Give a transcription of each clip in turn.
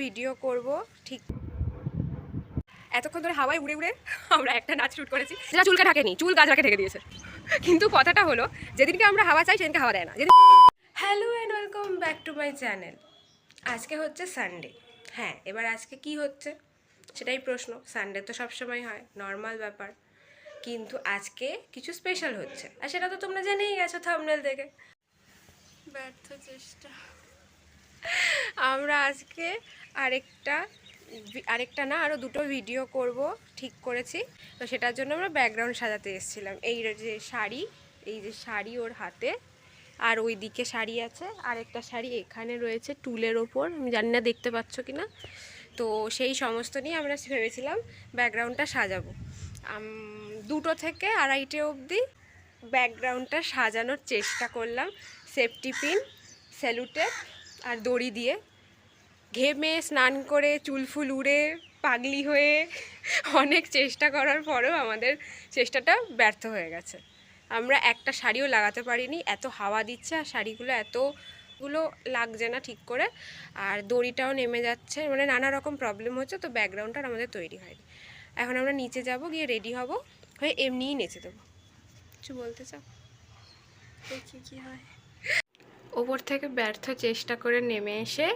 Video করব ঠিক এতক্ষণ ধরে হাওয়ায় উড়ে উড়ে আমরা একটা নাচ শুট করেছি, যেটা চুলকে ঢাকেনি, চুল গাজরাকে ঢেকে দিয়েছে। কিন্তু কথাটা হলো, যেদিনকে আমরা হাওয়া চাই সেদিনকে হাওয়া দেয় না। Hello and welcome back to my channel. আজকে হচ্ছে সানডে। হ্যাঁ, এবার আজকে কি হচ্ছে সেটাই প্রশ্ন। সানডে তো সবসময় হয়, নর্মাল ব্যাপার, কিন্তু আজকে কিছু স্পেশাল হচ্ছে, আর সেটা তো তোমরা জেনেই গেছো থাম্বনেল থেকে। ব্যর্থ চেষ্টা। আমরা আজকে আরেকটা না আরও দুটো ভিডিও করব ঠিক করেছি। তো সেটার জন্য আমরা ব্যাকগ্রাউন্ড সাজাতে এসেছিলাম। এই যে শাড়ি ওর হাতে, আর ওই দিকে শাড়ি আছে, আর একটা শাড়ি এখানে রয়েছে টুলের ওপর, আমি জানি না দেখতে পাচ্ছ কি না। তো সেই সমস্ত নিয়ে আমরা ভেবেছিলাম ব্যাকগ্রাউন্ডটা সাজাবো। 2টো থেকে 2:30 অবধি ব্যাকগ্রাউন্ডটা সাজানোর চেষ্টা করলাম সেফটি পিন, স্যালুটেপ আর দড়ি দিয়ে। ঘেমে স্নান করে চুল ফুল উড়ে পাগলি হয়ে অনেক চেষ্টা করার পরেও আমাদের চেষ্টাটা ব্যর্থ হয়ে গেছে। আমরা একটা শাড়িও লাগাতে পারিনি, এত হাওয়া দিচ্ছে আর শাড়িগুলো এতগুলো লাগছে না ঠিক করে, আর দড়িটাও নেমে যাচ্ছে, মানে নানা রকম প্রবলেম হচ্ছে। তো ব্যাকগ্রাউন্ডটা আমাদের তৈরি হয়নি। এখন আমরা নিচে যাব, গিয়ে রেডি হব, হয়ে এমনিই নেচে দেবো। কিছু বলতে চাও? দেখি কি হয়। ওপর থেকে ব্যর্থ চেষ্টা করে নেমে এসে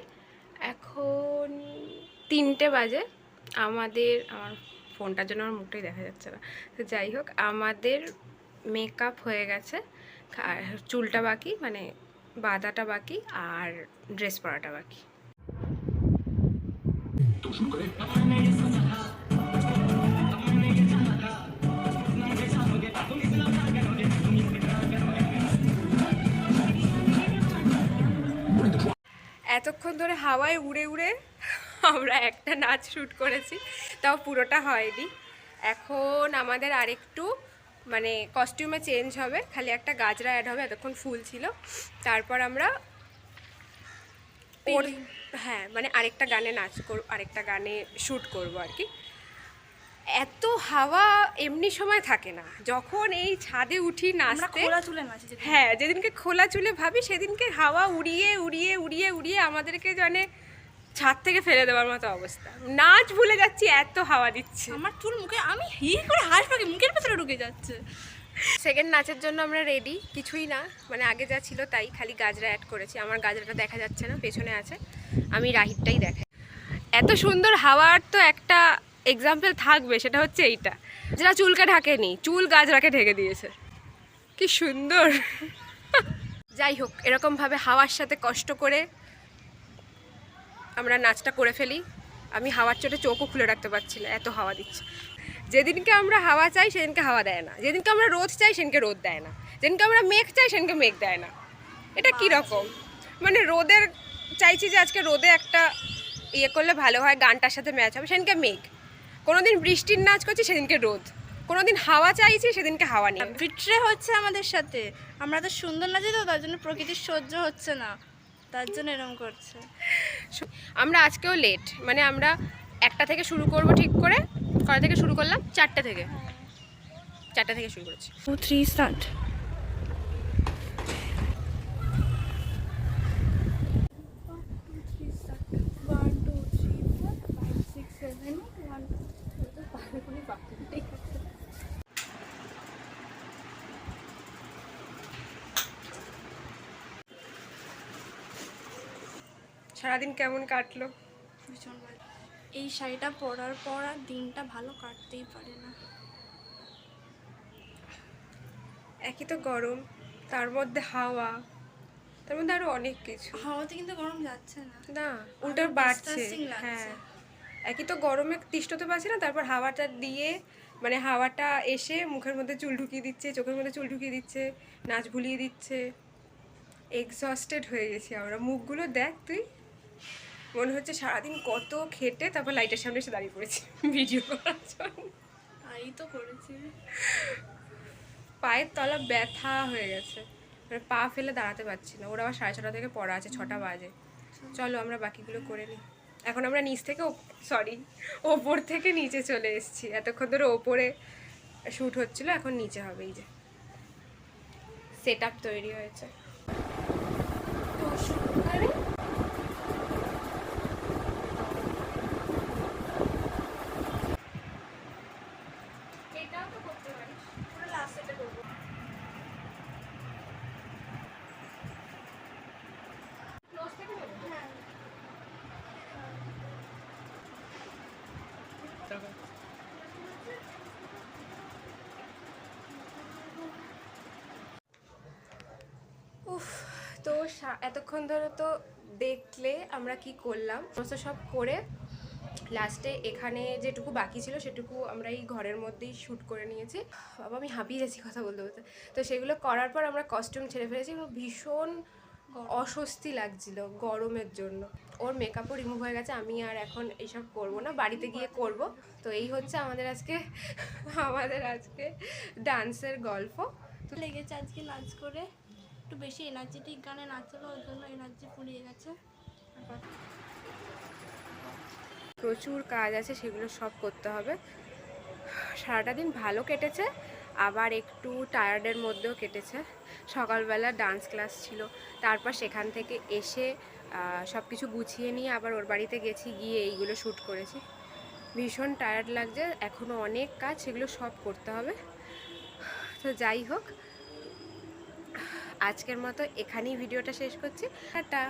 এখন 3টে বাজে। আমার ফোনটার জন্য আমার মুখটাই দেখা যাচ্ছে না। তো যাই হোক, আমাদের মেকআপ হয়ে গেছে, চুলটা বাকি, মানে বাঁধাটা বাকি, আর ড্রেস পরাটা বাকি। এতক্ষণ ধরে হাওয়ায় উড়ে উড়ে আমরা একটা নাচ শ্যুট করেছি, তাও পুরোটা হয়নি। এখন আমাদের আরেকটু মানে কস্টিউমে চেঞ্জ হবে, খালি একটা গাজরা অ্যাড হবে, এতক্ষণ ফুল ছিল। তারপর আমরা হ্যাঁ মানে আরেকটা গানে নাচ করব, আরেকটা গানে শ্যুট করব আর কি। এত হাওয়া এমনি সময় থাকে না, যখন এই ছাদে উঠি নাচতে, হ্যাঁ যেদিনকে খোলা চুলে ভাবি, সেদিনকে হাওয়া উড়িয়ে উড়িয়ে উড়িয়ে উড়িয়ে আমাদেরকে মানে ছাদ থেকে ফেলে দেওয়ার মতো অবস্থা। নাচ ভুলে যাচ্ছি, এত হাওয়া দিচ্ছে। আমার চুল মুখে, আমি হি করে হাসপাকে মুখের ভেতরে ঢুকে যাচ্ছে। সেকেন্ড নাচের জন্য আমরা রেডি, কিছুই না, মানে আগে যা ছিল তাই, খালি গাজরা অ্যাড করেছি। আমার গাজরাটা দেখা যাচ্ছে না, পেছনে আছে, আমি রাহিরটাই দেখাই। এত সুন্দর হাওয়ার তো একটা এক্সাম্পল থাকবে, সেটা হচ্ছে এইটা, যেটা চুলকে ঢাকেনি, চুল গাজরাকে ঢেকে দিয়েছে। কি সুন্দর। যাই হোক, এরকমভাবে হাওয়ার সাথে কষ্ট করে আমরা নাচটা করে ফেলি। আমি হাওয়ার চোটে চোখও খুলে রাখতে পারছি না, এত হাওয়া দিচ্ছে। যেদিনকে আমরা হাওয়া চাই সেদিনকে হাওয়া দেয় না, যেদিনকে আমরা রোদ চাই সেদিনকে রোদ দেয় না, যেদিনকে আমরা মেঘ চাই সেদিনকে মেঘ দেয় না। এটা কীরকম? মানে রোদের চাইছি যে আজকে রোদে একটা ইয়ে করলে ভালো হয়, গানটার সাথে ম্যাচ হবে, সেদিনকে মেঘ। কোনোদিন বৃষ্টির নাচ করছি, সেদিনকে রোদ। কোনোদিন হাওয়া চাইছি, সেদিনকে হাওয়া নেই। বিট্রে হচ্ছে আমাদের সাথে, আমরা তো সুন্দর নাচি, তো তার জন্য প্রকৃতির সহ্য হচ্ছে না, তার জন্য এরকম করছে। আমরা আজকেও লেট, মানে আমরা 1টা থেকে শুরু করব ঠিক করে। কটা থেকে শুরু করলাম? 4টে থেকে শুরু করেছি। 2 3 স্টার্ট। সারাদিন কেমন কাটলো? ভীষণ ভালো। এই শাড়িটা পরার পর আর দিনটা ভালো কাটতেই পারে না। একই তো গরম, তার মধ্যে হাওয়া, তার মধ্যে আরো অনেক কিছু। হাওয়াতে কিন্তু গরম যাচ্ছে না, না উল্টো বাড়ছে। হ্যাঁ, একই তো গরমে তিষ্ঠতে পারছি না, তারপর হাওয়াটা দিয়ে, মানে হাওয়াটা এসে মুখের মধ্যে চুল ঢুকিয়ে দিচ্ছে, চোখের মধ্যে চুল ঢুকিয়ে দিচ্ছে, নাচ ভুলিয়ে দিচ্ছে। এক্সস্টেড হয়ে গেছি আমরা। মুখগুলো দেখ তুই, মনে হচ্ছে সারাদিন কত খেটে তারপর লাইটের সামনে এসে দাঁড়িয়ে পড়েছি ভিডিও করার জন্য। তাই তো করেছি। পায়ের তলা ব্যথা হয়ে গেছে, মানে পা ফেলে দাঁড়াতে পারছি না। ওরা আবার 6:30 থেকে পড়া আছে, 6টা বাজে। চলো আমরা বাকিগুলো করে নিই। এখন আমরা ওপর থেকে নিচে চলে এসেছি। এতক্ষণ ধরে ওপরে শ্যুট হচ্ছিল, এখন নিচে হবে। এই যে সেট আপ তৈরি হয়েছে। তখন। উফ, তো এতক্ষণ ধরে তো দেখলে আমরা কি করলাম, সমস্ত সব করে লাস্টে এখানে যেটুকু বাকি ছিল সেটুকু আমরা এই ঘরের মধ্যেই শ্যুট করে নিয়েছি। বাবা আমি হাঁপিয়ে যাচ্ছি কথা বলতে বলতে। তো সেগুলো করার পর আমরা কস্টিউম ছেড়ে ফেলেছি, ভীষণ অস্বস্তি লাগছিল গরমের জন্য। ওর মেকআপও রিমুভ হয়ে গেছে, আমি আর এখন এইসব করব না, বাড়িতে গিয়ে করব। তো এই হচ্ছে আমাদের আজকে ডান্সের গল্প। লেগেছে আজকে নাচ করে, একটু বেশি এনার্জেটিক গানে নাচলো, ওই জন্য এনার্জি ফুরিয়ে গেছে। প্রচুর কাজ আছে, সেগুলো সব করতে হবে। সারাটা দিন ভালো কেটেছে, আবার একটু টায়ার্ডের মধ্যেও কেটেছে। সকালবেলা ডান্স ক্লাস ছিল, তারপর সেখান থেকে এসে সব কিছু গুছিয়ে নিয়ে আবার ওর বাড়িতে গেছি, গিয়ে এইগুলো শ্যুট করেছি। ভীষণ টায়ার্ড লাগছে, এখনও অনেক কাজ, সেগুলো সব করতে হবে। তো যাই হোক, আজকের মতো এখানেই ভিডিওটা শেষ করছি। টাটা।